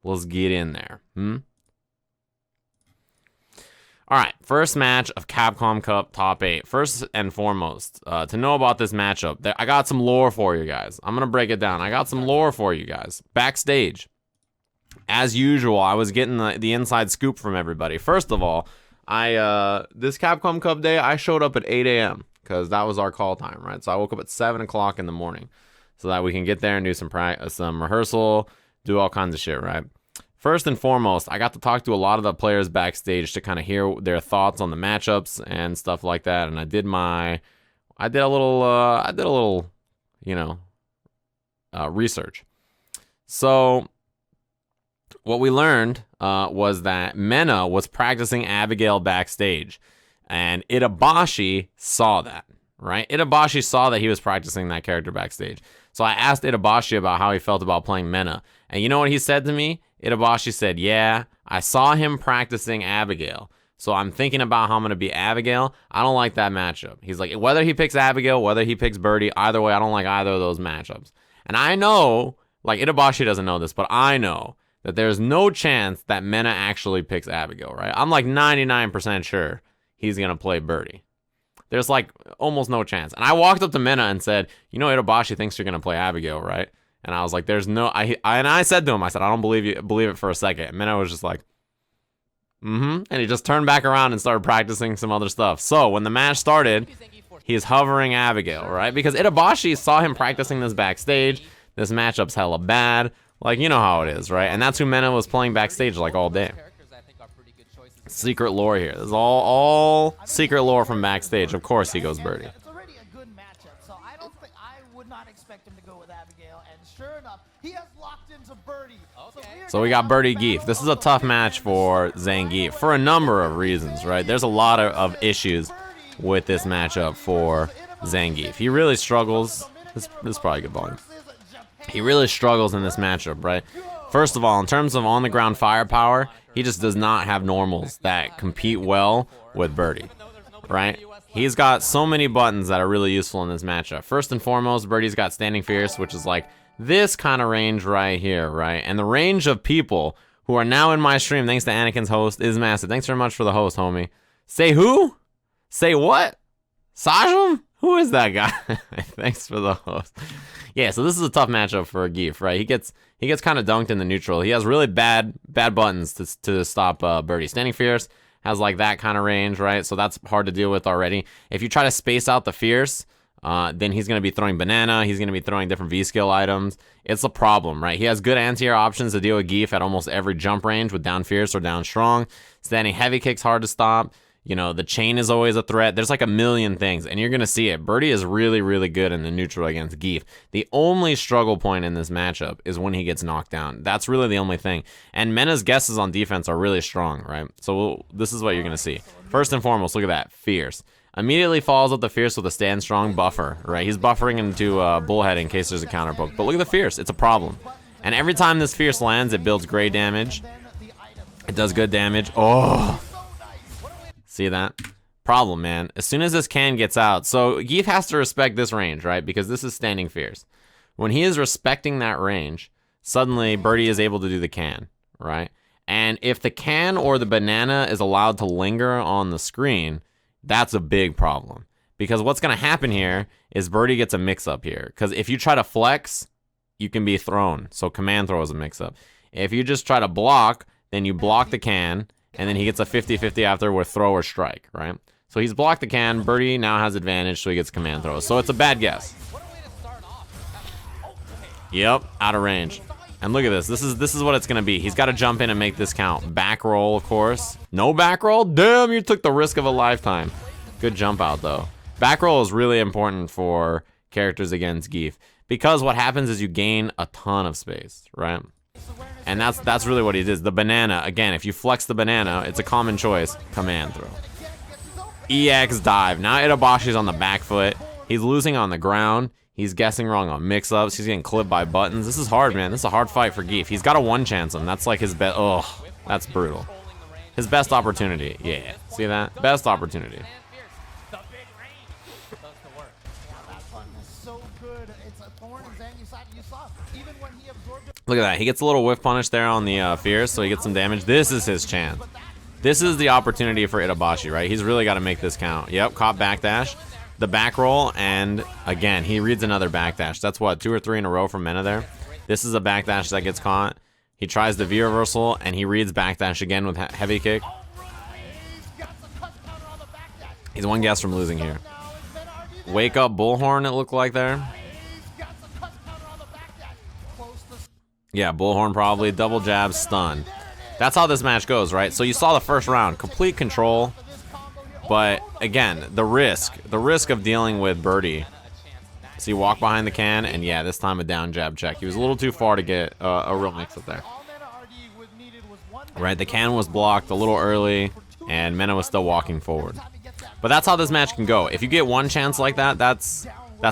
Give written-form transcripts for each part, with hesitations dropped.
Let's get in there. All right, first match of Capcom Cup Top 8. First and foremost, to know about this matchup, I got some lore for you guys. I'm going to break it down. I got some lore for you guys. Backstage. As usual, I was getting the inside scoop from everybody. First of all, this Capcom Cup day, I showed up at 8 a.m. because that was our call time, right? So I woke up at 7 o'clock in the morning so that we can get there and do some rehearsal, do all kinds of shit, right? First and foremost, I got to talk to a lot of the players backstage to kind of hear their thoughts on the matchups and stuff like that. And I did a little, research. So what we learned was that Mena was practicing Abigail backstage, and Itabashi saw that, right? Itabashi saw that he was practicing that character backstage. So I asked Itabashi about how he felt about playing Mena, and you know what he said to me? Itabashi said, yeah, I saw him practicing Abigail, so I'm thinking about how I'm going to be Abigail. I don't like that matchup. He's like, whether he picks Abigail, whether he picks Birdie, either way, I don't like either of those matchups. And I know, like, Itabashi doesn't know this, but I know that there's no chance that Mena actually picks Abigail, right? I'm like 99% sure he's going to play Birdie. There's like almost no chance. And I walked up to Mena and said, you know, Itabashi thinks you're going to play Abigail, right? And I was like, there's no, I said to him, I said, I don't believe it for a second. And Mena was just like, and he just turned back around and started practicing some other stuff. So when the match started, he's hovering Abigail, right? Because Itabashi saw him practicing this backstage. This matchup's hella bad. Like, you know how it is, right? And that's who Mena was playing backstage like all day. Secret lore here. This is all secret lore from backstage. Of course he goes Birdie. It's already a good matchup, so I would not expect him to go with Abigail. And sure enough, he has locked into Birdie. So we got Birdie Zangief. This is a tough match for Zangief for a number of reasons, right? There's a lot of issues with this matchup for Zangief. He really struggles. This is probably good volume. He really struggles in this matchup, right? First of all, in terms of on-the-ground firepower, he just does not have normals that compete well with Birdie, right? He's got so many buttons that are really useful in this matchup. First and foremost, Birdie's got Standing Fierce, which is like this kind of range right here, right? And the range of people who are now in my stream, thanks to Anakin's host, is massive. Thanks very much for the host, homie. Say who? Say what? Sajam? Who is that guy? Thanks for the host. Yeah, so this is a tough matchup for Zangief, right? He gets kind of dunked in the neutral. He has really bad buttons to stop Birdie. Standing Fierce has like that kind of range, right? So that's hard to deal with already. If you try to space out the Fierce, then he's going to be throwing Banana. He's going to be throwing different V-skill items. It's a problem, right? He has good anti-air options to deal with Zangief at almost every jump range with down Fierce or down Strong. Standing Heavy Kick's hard to stop. You know, the chain is always a threat. There's like a million things, and you're going to see it. Birdie is really, really good in the neutral against Zangief. The only struggle point in this matchup is when he gets knocked down. That's really the only thing. And Mena's guesses on defense are really strong, right? So this is what you're going to see. First and foremost, look at that. Fierce. Immediately follows up the Fierce with a Stand Strong buffer, right? He's buffering into Bullhead in case there's a counter poke. But look at the Fierce. It's a problem. And every time this Fierce lands, it builds gray damage. It does good damage. Oh! See that? Problem, man. As soon as this can gets out, so Zangief has to respect this range, right? Because this is Standing Fierce. When he is respecting that range, suddenly Birdie is able to do the can, right? And if the can or the banana is allowed to linger on the screen, that's a big problem. Because what's going to happen here is Birdie gets a mix-up here. Because if you try to flex, you can be thrown. So command throw is a mix-up. If you just try to block, then you block the can, and then he gets a 50-50 after with throw or strike, right? So he's blocked the can. Birdie now has advantage, so he gets command throw. So it's a bad guess. Yep, out of range. And look at this. This is what it's going to be. He's got to jump in and make this count. Back roll, of course. No back roll? Damn, you took the risk of a lifetime. Good jump out, though. Back roll is really important for characters against Zangief. Because what happens is you gain a ton of space, right? And that's really what he did. The banana, again, if you flex the banana, it's a common choice. Command throw. EX dive. Now Itabashi's on the back foot. He's losing on the ground. He's guessing wrong on mix-ups. He's getting clipped by buttons. This is hard, man. This is a hard fight for Zangief. He's got to one-chance him. That's like his best. Oh, that's brutal. His best opportunity. Yeah. See that? Best opportunity. Look at that. He gets a little whiff punish there on the Fierce, so he gets some damage. This is his chance. This is the opportunity for Itabashi, right? He's really got to make this count. Yep, caught backdash. The back roll, and again, he reads another backdash. That's what, 2 or 3 in a row from Mena there. This is a backdash that gets caught. He tries the V reversal, and he reads backdash again with heavy kick. He's one guess from losing here. Wake up Bullhorn, it looked like there. Yeah, Bullhorn probably. Double jab, stun. That's how this match goes, right? So you saw the first round, complete control. But again, the risk of dealing with Birdie. So you walk behind the can, and yeah, this time a down jab check. He was a little too far to get a real mix-up there. Right, the can was blocked a little early, and Mena was still walking forward. But that's how this match can go. If you get one chance like that, that's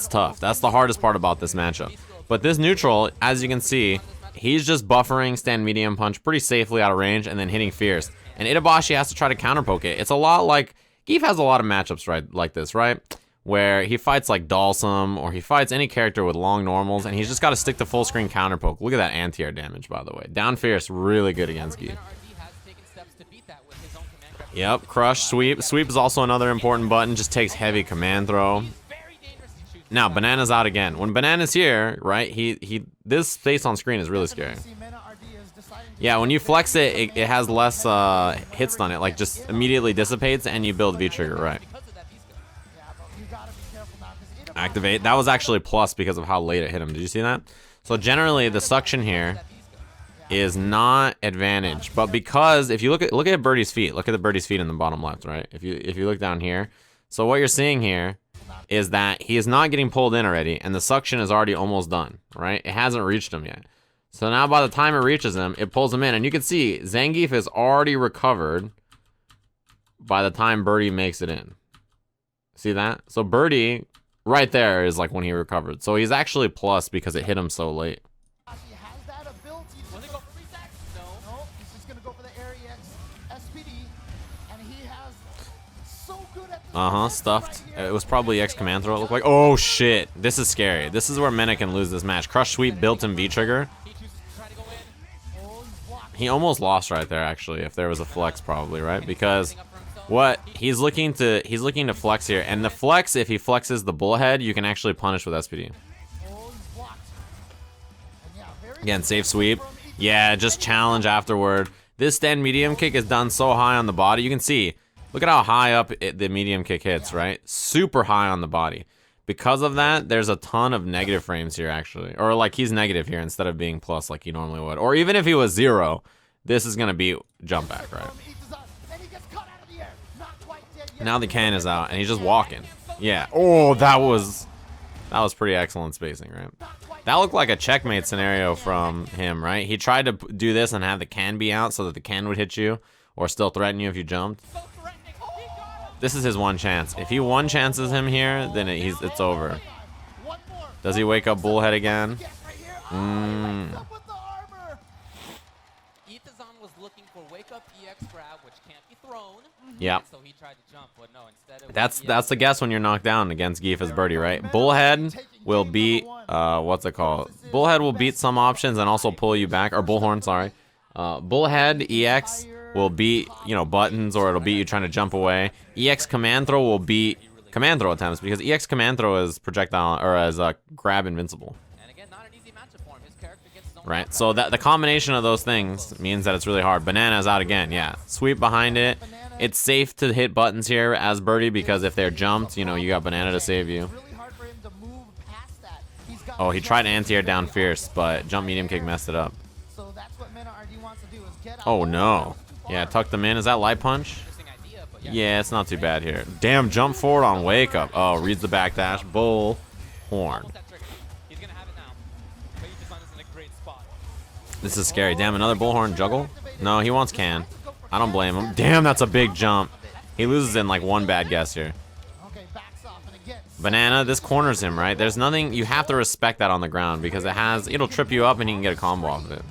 tough. That's the hardest part about this matchup. But this neutral, as you can see, he's just buffering stand medium punch pretty safely out of range and then hitting fierce. And Itabashi has to try to counter poke it. It's a lot like Geef has a lot of matchups right like this, right? Where he fights like Dalsum or he fights any character with long normals and he's just got to stick to full screen counter poke. Look at that anti-air damage, by the way. Down fierce, really good against Geef. Yep, crush, sweep. Sweep is also another important button. Just takes heavy command throw. Now, Banana's out again. When Banana's here, right, this space on screen is really scary. Yeah, when you flex it, it has less hits on it. Like, just immediately dissipates, and you build V-trigger, right. Activate. That was actually plus because of how late it hit him. Did you see that? So, generally, the suction here is not advantage. But because, if you look at Birdie's feet. Look at the Birdie's feet in the bottom left, right? If you look down here. So, what you're seeing here is that he is not getting pulled in already, and the suction is already almost done, right? It hasn't reached him yet. So now by the time it reaches him, it pulls him in, and you can see Zangief is already recovered by the time Birdie makes it in. See that? So Birdie, right there, is like when he recovered. So he's actually plus because it hit him so late. Stuffed. It was probably X command throw, it looked like. Oh shit, this is scary. This is where Mena can lose this match. Crush sweep built in V-trigger. He almost lost right there, actually, if there was a flex, probably, right? Because what he's looking to flex here, and the flex, if he flexes the bullhead, you can actually punish with SPD. Again, safe sweep. Yeah, just challenge afterward. This stand medium kick is done so high on the body. You can see. Look at how high up the medium kick hits, right? Super high on the body. Because of that, there's a ton of negative frames here, actually. Or, like, he's negative here instead of being plus like he normally would. Or even if he was 0, this is going to be jump back, right? Now the can is out, and he's just walking. Yeah. Oh, that was pretty excellent spacing, right? That looked like a checkmate scenario from him, right? He tried to do this and have the can be out so that the can would hit you or still threaten you if you jumped. This is his one chance. If he one chances him here, then it's over. Does he wake up Bullhead again? was looking for wake up EX grab, which can't be thrown. Yeah. So he tried to jump, but no, instead it That's the guess when you're knocked down against Geef as Birdie, right? Bullhead will beat what's it called? Bullhead will beat some options and also pull you back, or Bullhorn, sorry. Bullhead EX will beat, buttons, or it'll beat you trying to jump away. EX command throw will beat command throw attempts because EX command throw is projectile or as grab invincible. And again, not an easy matchup for him. His character gets his own Right, so that the combination of those things means that it's really hard. Banana's out again, yeah. Sweep behind it. It's safe to hit buttons here as Birdie because if they're jumped, you got Banana to save you. Oh, he tried anti-air down fierce, but jump medium kick messed it up. Oh no. Yeah, tuck them in. Is that light punch? Yeah, it's not too bad here. Damn, jump forward on wake up. Oh, reads the backdash. Bull horn. This is scary. Damn, another bullhorn juggle? No, he wants can. I don't blame him. Damn, that's a big jump. He loses in like one bad guess here. Banana, this corners him, right? There's nothing, you have to respect that on the ground because it'll trip you up and he can get a combo off of it.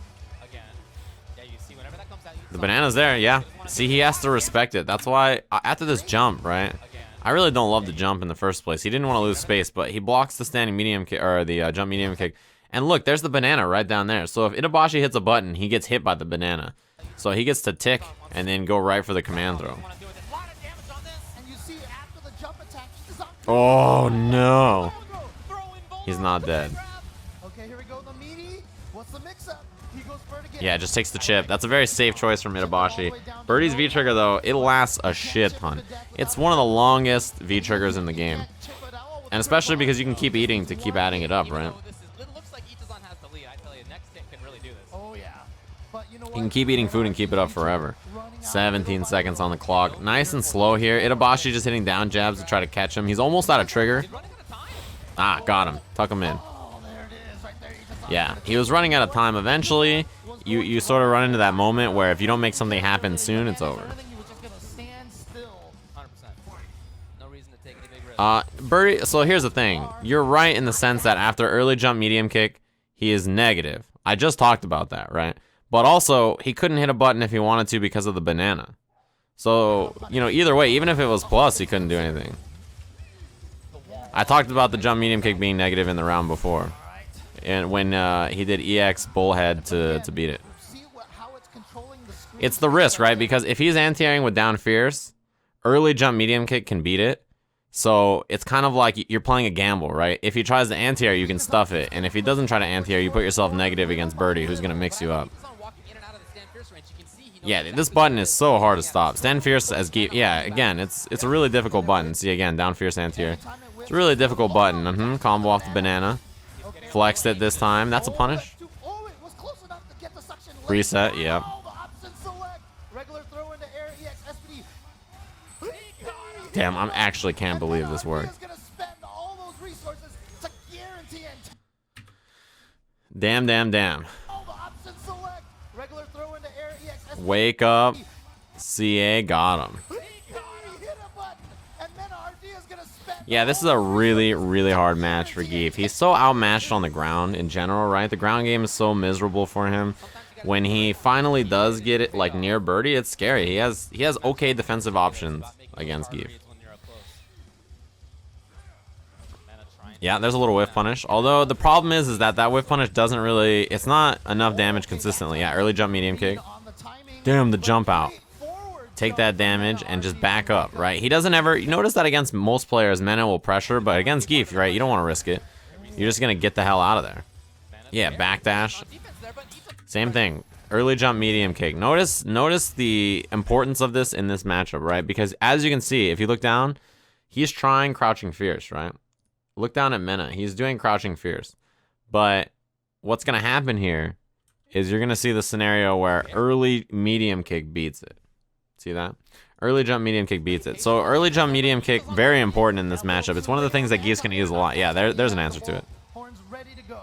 The Banana's there, yeah. See, he has to respect it. That's why, after this jump, right? I really don't love the jump in the first place. He didn't want to lose space, but he blocks the standing medium kick, or the jump medium kick. And look, there's the banana right down there. So if Itabashi hits a button, he gets hit by the banana. So he gets to tick and then go right for the command throw. And you see after the jump attack, Zangief. Oh, no. He's not dead. Okay, here we go. The meaty. What's the mix-up? He goes for it again. Yeah, just takes the chip. That's a very safe choice from Itabashi. Birdie's V-trigger, though, it lasts a shit ton. It's one of the longest V-triggers in the game. And especially because you can keep eating to keep adding it up, right? It looks like Itazan has the lead. I tell you, next hit can really do this. Oh yeah. But you know what? You can keep eating food and keep it up forever. 17 seconds on the clock. Nice and slow here. Itabashi just hitting down jabs to try to catch him. He's almost out of trigger. Ah, got him. Tuck him in. Oh, there it is, right there. Itazan. Yeah, he was running out of time. Eventually, you sort of run into that moment where if you don't make something happen soon, it's over. He was just gonna stand still. 100%. No reason to take any big risks. Birdie, so here's the thing. You're right in the sense that after early jump medium kick, he is negative. I just talked about that, right? But also, he couldn't hit a button if he wanted to because of the banana. So, you know, either way, even if it was plus, he couldn't do anything. I talked about the jump medium kick being negative in the round before. And when he did EX bullhead to beat it. See how it's controlling the screen. It's the risk, right? Because if he's anti-airing with down fierce, early jump medium kick can beat it. So it's kind of like you're playing a gamble, right? If he tries to anti-air, you can stuff it. And if he doesn't try to anti-air, you put yourself negative against Birdie, who's going to mix you up. Yeah, this button is so hard to stop. Stand fierce as Geef. Yeah, again, it's a really difficult button. See, again, down fierce anti-air. It's a really difficult button. Combo off the banana. Flexed it this time. That's a punish. Oh, it was close enough to get the suction. Reset, yeah. Oh, the option select. Regular throw into air, EX, SPD. Damn, I actually can't believe this worked. He's gonna spend all those resources to guarantee it. Damn, damn, damn. Oh, the option select. Regular throw into air, EX, SPD. Wake up. CA got him. He hit a button, and MenaRD is gonna spend. Yeah, this is a really, really hard match for Geef. He's so outmatched on the ground in general, right? The ground game is so miserable for him. When he finally does get it like near Birdie, it's scary. He has okay defensive options against Geef. Yeah, there's a little whiff punish. Although the problem is that whiff punish doesn't really, it's not enough damage consistently. Yeah, early jump medium kick. Damn, the jump out. Take that damage and just back up, right? He doesn't ever, you notice that against most players, Mena will pressure, but against Geef, right, you don't want to risk it. You're just going to get the hell out of there. Yeah, backdash. Same thing. Early jump medium kick. Notice the importance of this in this matchup, right? Because as you can see, if you look down, he's trying crouching fierce, right? Look down at Mena. He's doing crouching fierce. But what's going to happen here is you're going to see the scenario where early medium kick beats it. See that? Early jump medium kick beats it. So early jump medium kick, very important in this matchup. It's one of the things that Geef's going to use a lot. Yeah, there's an answer to it. Horns ready to go.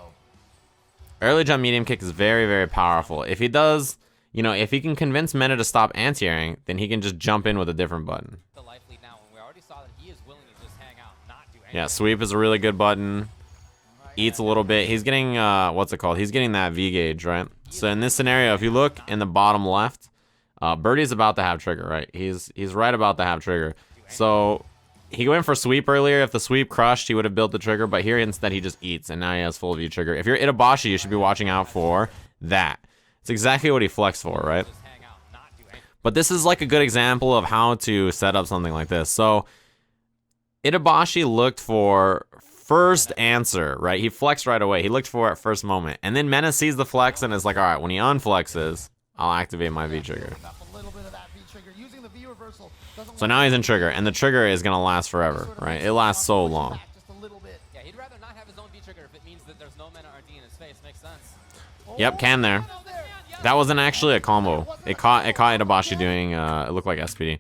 Early jump medium kick is very, very powerful. If he does, you know, if he can convince Mena to stop anti-airing, then he can just jump in with a different button. Yeah, sweep is a really good button. Eats a little bit. He's getting, what's it called? He's getting that V gauge, right? So in this scenario, if you look in the bottom left, Birdie's about to have trigger, right? He's right about to have trigger. So he went for sweep earlier. If the sweep crushed, he would have built the trigger. But here instead, he just eats, and now he has full V trigger. If you're Itabashi, you should be watching out for that. It's exactly what he flexed for, right? But this is like a good example of how to set up something like this. So Itabashi looked for first answer, right? He flexed right away. He looked for it first moment. And then Mena sees the flex and is like, all right, when he unflexes, I'll activate my V trigger. So now he's in trigger, and the trigger is going to last forever, right? It lasts so long. Yeah, he'd rather not have his own V trigger if it means that there's no MenaRD in his face. Makes sense. Yep, can there. That wasn't actually a combo. It caught Itabashi doing, it looked like SPD.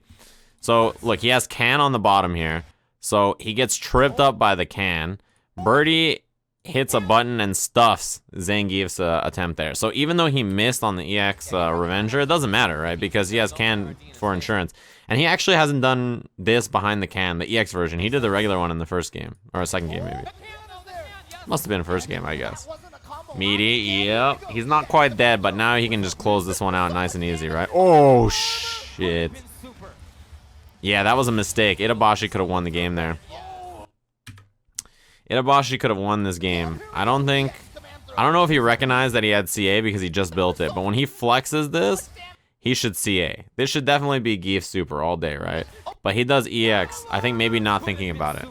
So, look, he has can on the bottom here. So he gets tripped up by the can. Birdie hits a button and stuffs Zangief's attempt there. So even though he missed on the EX Revenger, it doesn't matter, right? Because he has can for insurance. And he actually hasn't done this behind the can, the EX version. He did the regular one in the first game. Or a second game, maybe. Must have been a first game, I guess. Meaty, yep. He's not quite dead, but now he can just close this one out nice and easy, right? Oh, shit. Yeah, that was a mistake. Itabashi could have won the game there. Itabashi could have won this game. I don't think I don't know if he recognized that he had CA because he just built it, but when he flexes this, he should CA. This should definitely be Gief super all day, right? But he does EX. I think maybe not thinking about it.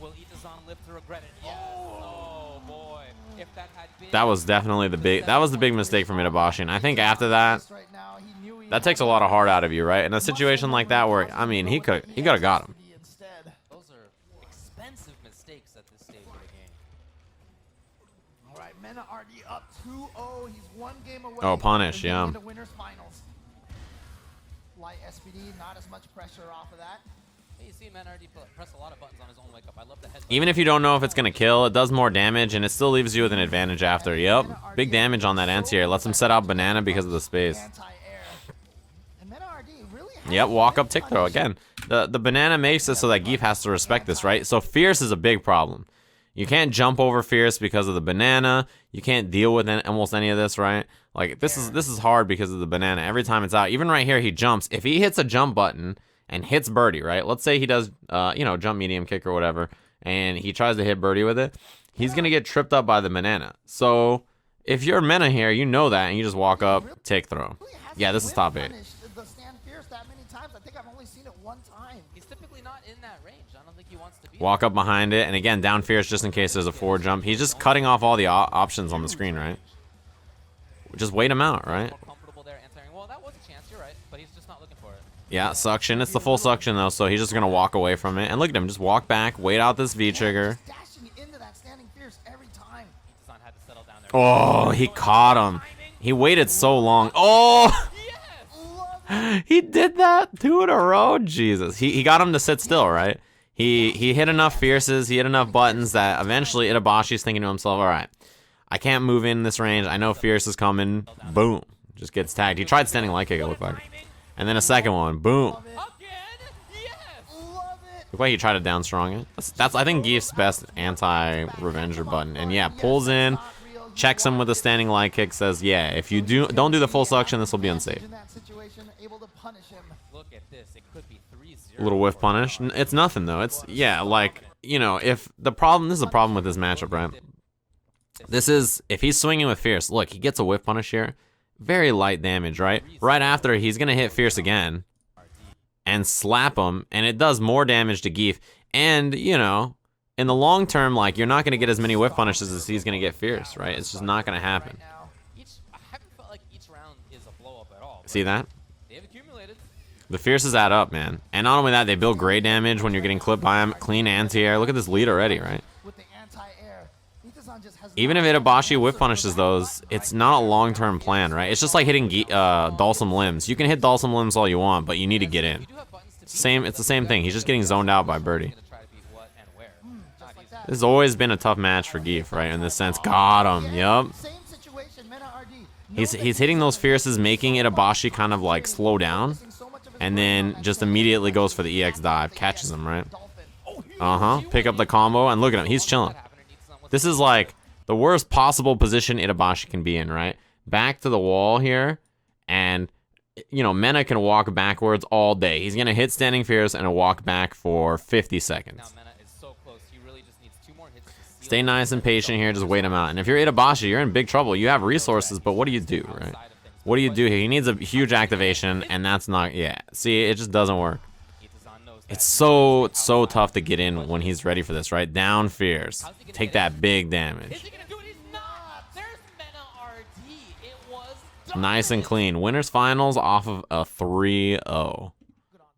Will Itazan live to regret it? Yes. Oh boy. If that had been That was definitely the big mistake from Itabashi. And I think after that, that takes a lot of heart out of you, right? In a situation like that where, I mean, he could have got him. those are expensive mistakes at this stage of the game. All right, MenaRD up 2-0. He's one game away. Oh, punish, from yeah. getting into winners finals. Light SPD, not as much pressure off of that. Hey, you see MenaRD press a lot of buttons on his own wake up. I love the head. Even if you don't know if it's going to kill, it does more damage, and it still leaves you with an advantage after. Yep, big damage on that anti-air. Lets him set out banana because of the space. Yep, walk up tick throw again. The banana makes it so that Gief has to respect this, right? So Fierce is a big problem. You can't jump over Fierce because of the banana. You can't deal with almost any of this, right? Like this is hard because of the banana. Every time it's out, even right here, he jumps. If he hits a jump button and hits Birdie, right? Let's say he does, jump medium kick or whatever, and he tries to hit Birdie with it. He's gonna get tripped up by the banana. So if you're Mena here, you know that, and you just walk up, take throw. Yeah, this is top 8. He's typically not in that range. I don't think he wants to be. Walk up behind it, and again, down Fierce just in case there's a forward jump. He's just cutting off all the options on the screen, right? Just wait him out, right? Comfortable there answering. Well, that was a chance, you're right, but he's just not looking for it. Yeah, suction. It's the full suction, though, so he's just going to walk away from it. And look at him, just walk back, wait out this V-trigger. Itazan had to settle down there. Oh, he caught him. He waited so long. Oh! He did that 2 in a row. Jesus. He got him to sit still, right? He hit enough Fierces, he hit enough buttons that eventually Itabashi's thinking to himself, all right, I can't move in this range. I know Fierce is coming. Boom. Just gets tagged. He tried standing light kick, it looked like. And then a second one. Boom. Look like he tried to down strong it. That's I think Gief's best anti-revenger button. And yeah, pulls in, checks him with a standing light kick, says, yeah, if you don't do the full suction, this will be unsafe. Look at this. It could be 3-0. A little whiff punish. It's nothing though. It's yeah, like, if the problem, this is a problem with this matchup, right? If he's swinging with Fierce, look, he gets a whiff punish here. Very light damage, right? Right after, he's gonna hit Fierce again and slap him, and it does more damage to Gief. And, in the long term, like, you're not gonna get as many whiff punishes as he's gonna get Fierce, right? It's just not gonna happen. I haven't felt like each round is a blow up at all. See that? They've accumulated. The Fierces add up, man. And not only that, they build great damage when you're getting clipped by him. Clean anti-air. Look at this lead already, right? Even if Itabashi whiff punishes those, it's not a long-term plan, right? It's just like hitting Dulcim Limbs. You can hit Dulcim Limbs all you want, but you need to get in. It's the same thing. He's just getting zoned out by Birdie. This has always been a tough match for Gief, right? In this sense. Got him. Yup. He's hitting those Fierces, making Itabashi kind of like slow down, and then just immediately goes for the EX dive. Catches him, right? Pick up the combo, and look at him. He's chilling. This is like the worst possible position Itabashi can be in, right? Back to the wall here, and, Mena can walk backwards all day. He's going to hit standing Fierce and a walk back for 50 seconds. Stay nice and patient here, just wait him out. And if you're Itabashi, you're in big trouble. You have resources, but what do you do, right? What do you do here? He needs a huge activation, and that's not, see, it just doesn't work. It's so tough to get in when he's ready for this, right? Down Fierce. Take that big damage. Nice and clean. Winners finals off of a 3-0.